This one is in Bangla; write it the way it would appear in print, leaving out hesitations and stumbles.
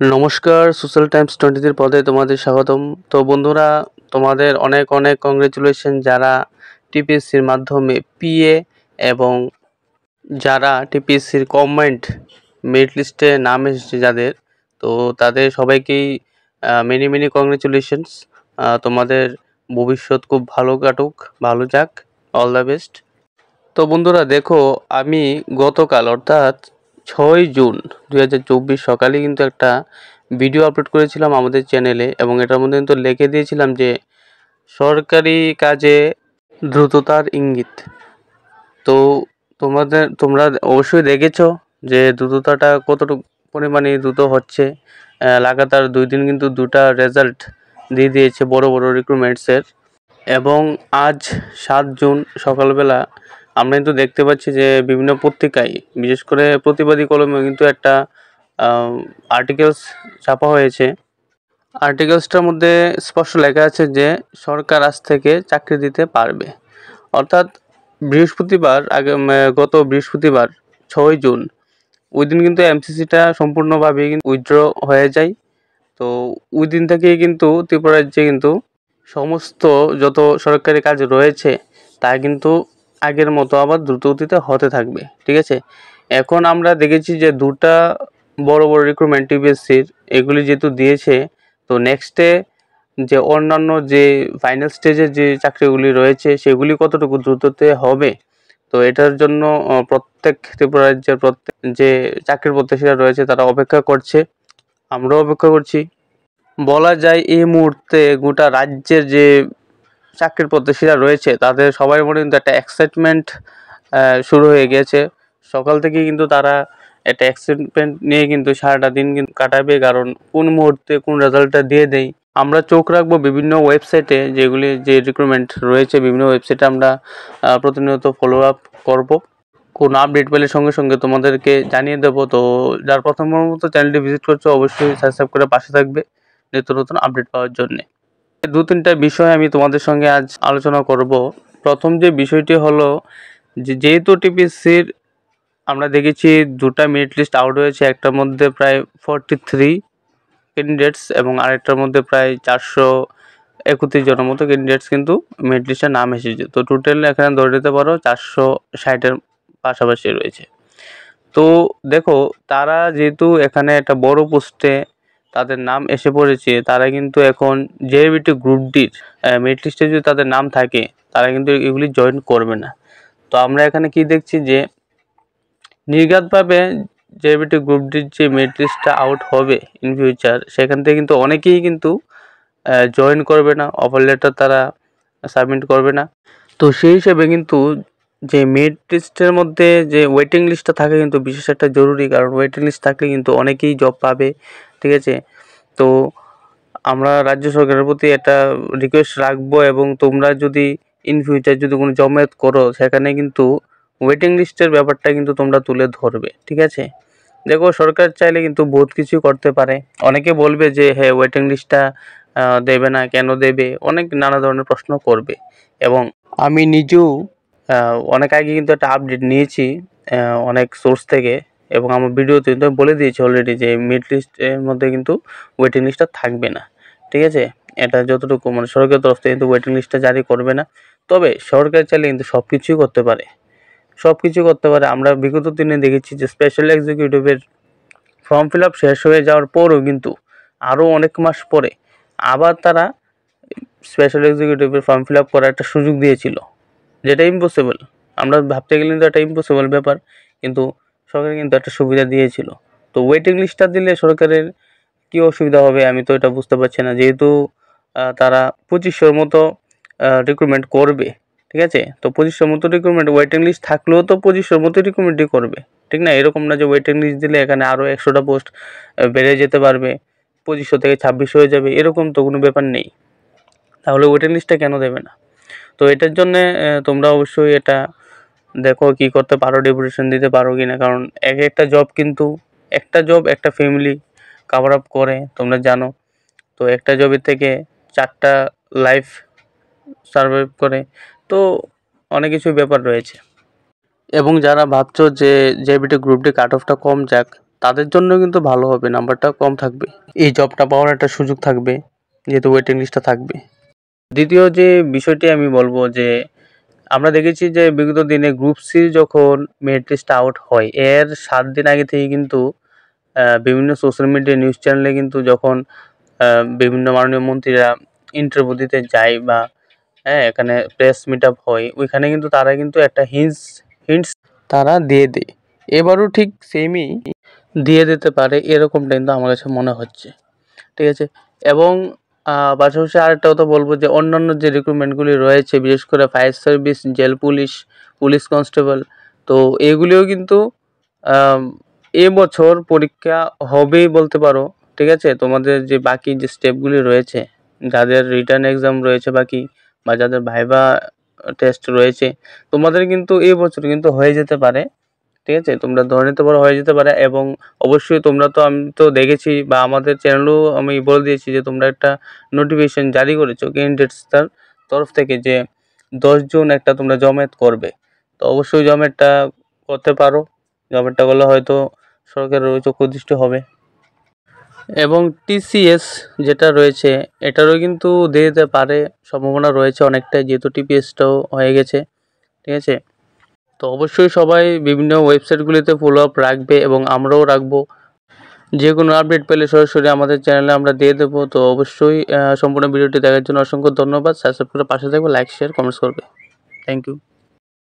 নমস্কার, সোশ্যাল টাইমস 23 পদে তোমাদের স্বাগতম। তো বন্ধুরা, তোমাদের অনেক অনেক কংগ্রেচুলেশন যারা টিপিএসসির মাধ্যমে পিএ এবং যারা টিপিএসসির কমেন্ট মেরিট লিস্টে নাম এসেছে যাদের, তো তাদের সবাইকেই মেনি মেনি কংগ্রেচুলেশনস। তোমাদের ভবিষ্যৎ খুব ভালো কাটুক, ভালো যাক, অল দ্য বেস্ট। তো বন্ধুরা দেখো, আমি গতকাল অর্থাৎ 6 জুন 2024 সকালে কিন্তু একটা ভিডিও আপলোড করেছিলাম আমাদের চ্যানেলে, এবং এটার মধ্যে কিন্তু লিখে দিয়েছিলাম যে সরকারি কাজে দ্রুততার ইঙ্গিত। তো তোমরা অবশ্যই দেখেছো যে দ্রুততাটা কতটুকু পরিমাণে দ্রুত হচ্ছে। লাগাতার 2 দিন কিন্তু দুটা রেজাল্ট দিয়ে দিয়েছে বড় বড় রিক্রুটমেন্টসের। এবং আজ 7 জুন সকালবেলা আমরা কিন্তু দেখতে পাচ্ছি যে বিভিন্ন পত্রিকায়, বিশেষ করে প্রতিবাদী কলমে কিন্তু একটা আর্টিকেলস ছাপা হয়েছে। আর্টিকেলসটার মধ্যে স্পষ্ট লেখা আছে যে সরকার আজ থেকে চাকরি দিতে পারবে। অর্থাৎ গত বৃহস্পতিবার 6 জুন ওই দিন কিন্তু এমসিসিটা সম্পূর্ণভাবে উইথড্র হয়ে যায়। তো ওই দিন থেকেই কিন্তু ত্রিপুরা রাজ্যে কিন্তু সমস্ত যত সরকারি কাজ রয়েছে তা কিন্তু আগের মতো আবার দ্রুতগতিতে হতে থাকবে, ঠিক আছে। এখন আমরা দেখেছি যে দুটা বড় বড় রিক্রুটমেন্ট টিপিএসসির এগুলি যেহেতু দিয়েছে, তো নেক্সটে যে অন্যান্য যে ফাইনাল স্টেজের যে চাকরিগুলি রয়েছে সেগুলি কতটুকু দ্রুততে হবে, তো এটার জন্য প্রত্যেক ত্রিপুরা রাজ্যের প্রত্যেক যে চাকরির প্রত্যাশীরা রয়েছে তারা অপেক্ষা করছে, আমরাও অপেক্ষা করছি। বলা যায় এই মুহূর্তে গোটা রাজ্যের যে চাকরির প্রত্যাশীরা রয়েছে তাদের সবার মনে কিন্তু একটা এক্সাইটমেন্ট শুরু হয়ে গেছে। সকাল থেকে কিন্তু তারা একটা এক্সাইটমেন্ট নিয়ে কিন্তু সারাটা দিন কিন্তু কাটাবে, কারণ কোন মুহূর্তে কোন রেজাল্টটা দিয়ে দেয়। আমরা চোখ রাখবো বিভিন্ন ওয়েবসাইটে, যেগুলি যে রিক্রুটমেন্ট রয়েছে বিভিন্ন ওয়েবসাইটে আমরা প্রতিনিয়ত ফলো আপ করবো। কোনো আপডেট পেলে সঙ্গে সঙ্গে তোমাদেরকে জানিয়ে দেবো। তো যার প্রথমবার মতো চ্যানেলটি ভিজিট করছো অবশ্যই সাবস্ক্রাইব করে পাশে থাকবে নিত্য নতুন আপডেট পাওয়ার জন্যে। 2-3টা বিষয় আমি তোমাদের সঙ্গে আজ আলোচনা করব। প্রথম যে বিষয়টি হলো যেহেতু টিপিএসসির আমরা দেখেছি দুটা মেরিট লিস্ট আউট হয়েছে, একটার মধ্যে প্রায় 43 ক্যান্ডিডেটস এবং আরেকটার মধ্যে প্রায় 431 জনের মতো ক্যান্ডিডেটস কিন্তু মেরিট লিস্টে নাম এসেছে। তো টোটাল এখানে ধরে নিতে পারো 460-এর পাশাপাশি রয়েছে। তো দেখো, তারা যেহেতু এখানে একটা বড় পোস্টে তাদের নাম এসে পড়েছে, তারা কিন্তু এখন জেএবিটি গ্রুপ ডির মেরিট লিস্টে যদি তাদের নাম থাকে তারা কিন্তু এগুলি জয়েন করবে না। তো আমরা এখানে কি দেখছি যে নির্ঘাতভাবে জেএবিটি গ্রুপ ডির যে মেরিট লিস্টটা আউট হবে ইন ফিউচার, সেখান থেকে কিন্তু অনেকেই কিন্তু জয়েন করবে না, অফার লেটার তারা সাবমিট করবে না। তো সেই হিসেবে কিন্তু যে মেরিট লিস্টের মধ্যে যে ওয়েটিং লিস্টটা থাকে কিন্তু বিশেষ একটা জরুরি, কারণ ওয়েটিং লিস্ট থাকলে কিন্তু অনেকেই জব পাবে, ঠিক আছে। তো আমরা রাজ্য সরকারের প্রতি একটা রিকোয়েস্ট রাখবো, এবং তোমরা যদি ইন ফিউচার যদি কোনো জমায়েত করো সেখানে কিন্তু ওয়েটিং লিস্টের ব্যাপারটা কিন্তু তোমরা তুলে ধরবে, ঠিক আছে। দেখো, সরকার চাইলে কিন্তু বহুত কিছু করতে পারে। অনেকে বলবে যে হ্যাঁ ওয়েটিং লিস্টটা দেবে না, কেন দেবে, অনেক নানা ধরনের প্রশ্ন করবে। এবং আমি নিজেও অনেক আগে কিন্তু একটা আপডেট নিয়েছি অনেক সোর্স থেকে, এবং আমার ভিডিওতে কিন্তু বলে দিয়েছি অলরেডি যে মেরিট লিস্টের মধ্যে কিন্তু ওয়েটিং লিস্টটা থাকবে না, ঠিক আছে। এটা যতটুকু মানে সরকারের তরফ থেকে কিন্তু ওয়েটিং লিস্টটা জারি করবে না। তবে সরকার চাইলে কিন্তু সব কিছুই করতে পারে, সব কিছু করতে পারে। আমরা বিগত দিনে দেখেছি যে স্পেশাল এক্সিকিউটিভের ফর্ম ফিল আপ শেষ হয়ে যাওয়ার পরও কিন্তু আরও অনেক মাস পরে আবার তারা স্পেশাল এক্সিকিউটিভের ফর্ম ফিল আপ করার একটা সুযোগ দিয়েছিল, যেটা ইম্পসিবল। আমরা ভাবতে গেলে কিন্তু একটা ইম্পসিবল ব্যাপার, কিন্তু সরকার কিন্তু একটা সুবিধা দিয়েছিল। তো ওয়েটিং লিস্টটা দিলে সরকারের কী অসুবিধা হবে আমি তো এটা বুঝতে পারছি না, যেহেতু তারা 2500-র মতো রিক্রুটমেন্ট করবে, ঠিক আছে। তো 2500-র মতো রিক্রুটমেন্ট ওয়েটিং লিস্ট থাকলেও তো 2500-র মতো রিক্রুটমেন্টই করবে, ঠিক না। এরকম না যে ওয়েটিং লিস্ট দিলে এখানে আরও 100টা পোস্ট বেড়ে যেতে পারবে, 2500 থেকে 2600 হয়ে যাবে, এরকম তো কোনো ব্যাপার নেই। তাহলে ওয়েটিং লিস্টটা কেন দেবে না? তো এটার জন্যে তোমরা অবশ্যই এটা দেখো কী করতে পারো, ডেপুটেশন দিতে পারো কি না, কারণ একটা জব কিন্তু একটা জব একটা ফ্যামিলি কভার আপ করে, তোমরা জানো। তো একটা জবের থেকে 4টা লাইফ সার্ভাইভ করে, তো অনেক কিছুই ব্যাপার রয়েছে। এবং যারা ভাবছো যে জেবিটি গ্রুপ ডি কাট অফটা কম যাক, তাদের জন্য কিন্তু ভালো হবে, নাম্বারটা কম থাকবে, এই জবটা পাওয়ার একটা সুযোগ থাকবে যেহেতু ওয়েটিং লিস্টটা থাকবে। দ্বিতীয় যে বিষয়টি আমি বলবো যে আমরা দেখেছি যে বিগত দিনে গ্রুপ সি যখন মেরিট লিস্ট আউট হয় এর 7 দিন আগে থেকে কিন্তু বিভিন্ন সোশ্যাল মিডিয়া নিউজ চ্যানেলে কিন্তু যখন বিভিন্ন মাননীয় মন্ত্রীরা ইন্টারভিউ দিতে যায় বা এখানে প্রেস মিট আপ হয়, ওইখানে কিন্তু তারা কিন্তু একটা হিন্টস তারা দিয়ে দেয়। এবারও ঠিক সেমই দিয়ে দিতে পারে এরকমটা কিন্তু আমার কাছে মনে হচ্ছে, ঠিক আছে। এবং পাশাপাশি আরেকটা কথা বলবো যে অন্যান্য যে রিক্রুটমেন্টগুলি রয়েছে বিশেষ করে fire service, jail police, police constable, তো এগুলিও কিন্তু এবছর পরীক্ষা হবেই বলতে পারো, ঠিক আছে। তোমাদের যে বাকি যে স্টেপগুলি রয়েছে, যাদের রিটার্ন এক্সাম রয়েছে বাকি বা যাদের ভাইভা টেস্ট রয়েছে, তোমাদের কিন্তু এবছর কিন্তু হয়ে যেতে পারে, ঠিক আছে। তোমরা ধরে নিতে পারো হয়ে যেতে পারে। এবং অবশ্যই তোমরা তো, আমি তো দেখেছি বা আমাদের চ্যানেলেও আমি বলে দিয়েছি যে তোমরা একটা নোটিফিকেশন জারি করেছো ক্যান্ডিডেটস তার তরফ থেকে যে 10 জুন একটা তোমরা জমায়েত করবে। তো অবশ্যই জমায়েতটা করতে পারো, জমায়েতটা করলে হয়তো সরকারের ওই চক্ষুদৃষ্টি হবে। এবং টিসিএস যেটা রয়েছে এটারও কিন্তু দিয়ে দিতে পারে, সম্ভাবনা রয়েছে অনেকটাই, যেহেতু টিপিএসটাও হয়ে গেছে, ঠিক আছে। তো অবশ্যই সবাই বিভিন্ন ওয়েবসাইটগুলিতে ফলো আপ রাখবে এবং আমরাও রাখবো। যে কোনো আপডেট পেলে সরাসরি আমাদের চ্যানেলে আমরা দিয়ে দেবো। তো অবশ্যই সম্পূর্ণ ভিডিওটি দেখার জন্য অসংখ্য ধন্যবাদ। সাবস্ক্রাইব করে পাশে থাকবে, লাইক শেয়ার কমেন্টস করবে। Thank you.